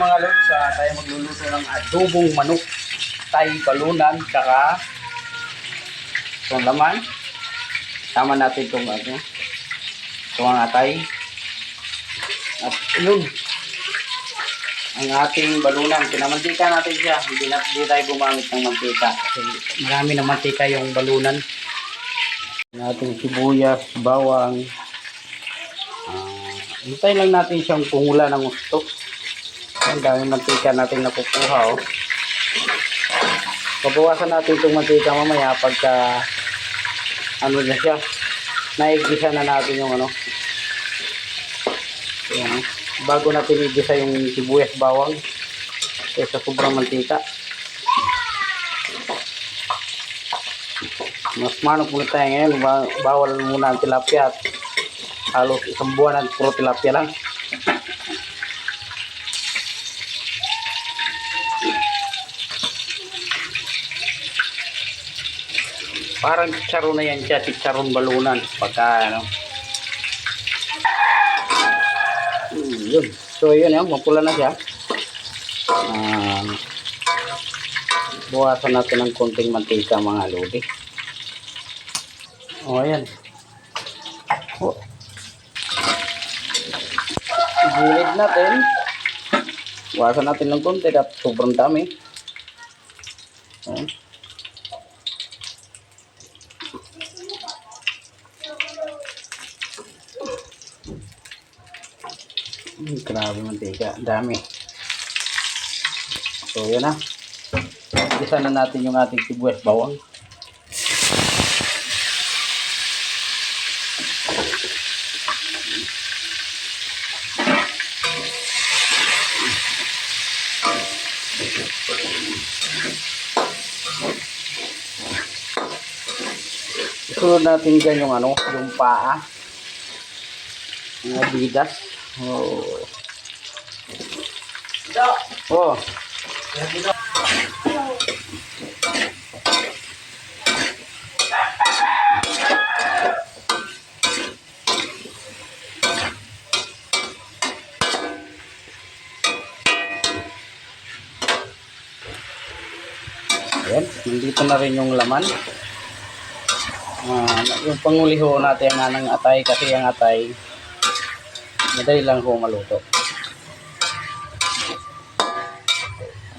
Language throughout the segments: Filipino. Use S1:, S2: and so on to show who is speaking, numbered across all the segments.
S1: mga lods, tayo magluluto ng adobong manok, tay balunan, tsaka itong laman. Tama natin itong itong atay. At yun, ang ating balunan. Pinamantika natin siya. Hindi tayo gumamit ng mantika. Kasi marami na mantika yung balunan. Ang ating sibuyas, bawang. Hintayin lang natin siyang pumula ng gusto. Ang daming mantika natin nakukuha. Pabawasan natin itong mantika mamaya pagka ano na siya. Naigisa na natin yung yung, bago natin igisa yung sibuyas, bawang sa sobrang mantika. Mas manok muna tayo ngayon. Bawal muna ang tilapia at halos isang buwan at puro tilapia lang. Parang chicharon na yan siya, chicharon balunan pagka yun. So yun yan, mapula na siya. Buwasan natin ng konting mantika mga lodi. Ayan. Gilid natin. Buwasan natin ng konti at sobrang dami. Grabe mantika, dami. So yun na. Isa na natin yung ating sibuyas, bawang. Isunod natin dyan yung yung paa. Mga bigas. Oh. Ayan, nandito na rin yung laman. Yung panguliho natin ng atay, kasi ang atay madali lang ho maluto.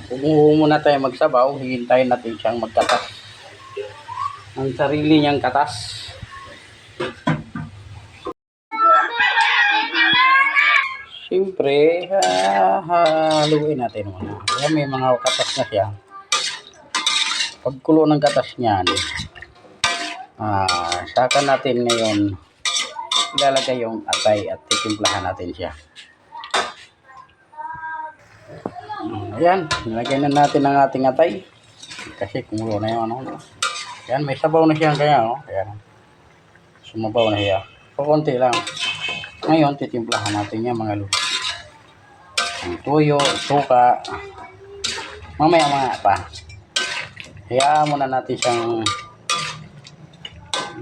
S1: Kung muna tayo magsabaw, hihintayin natin siyang magkatas. Ang sarili niyang katas. Siyempre, haluin natin muna. Kaya may mga katas na siya. Pagkulo ng katas niyan, saka natin ngayon ilalagay yung atay at titimplahan natin siya. Ayan, nilagay na natin ang ating atay kasi kumulo na yung ayan, may sabaw na siya kaya ayan, sumabaw na siya pakunti lang. Ngayon titimplahan natin yan mga lupa, ang tuyo, suka, mamaya pa. Hayaan muna natin siyang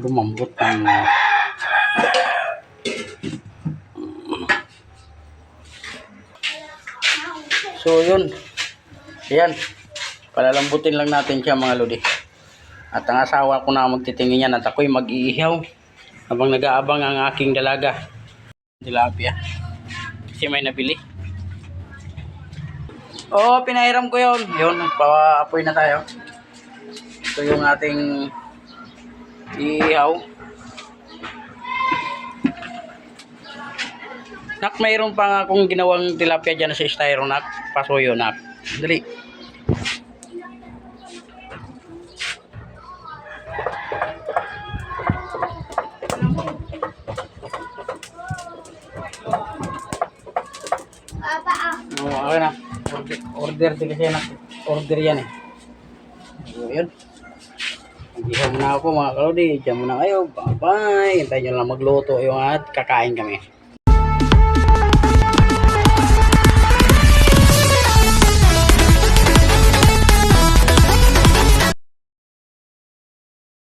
S1: lumambot ng so yun. Ayan, palalambutin lang natin siya mga lodi. At ang asawa ko na magtitingin yan at ako'y mag-iihaw habang nag-aabang ang aking dalaga tilapia kasi may nabili. Pinahiram ko yun. Yun, nagpa-apoy na tayo. Ito yung ating iihaw. Nak, mayroon pa nga akong ginawang tilapia dyan sa styro, nak. Pasuyo, nak. Dali. Okay na. Order din kasi, nak. Order yan eh. So, yun. Mag-ihaw na ako mga kalodi. Diyan muna kayo. Bye-bye. Hintayin nyo lang magluto yung at kakain kami.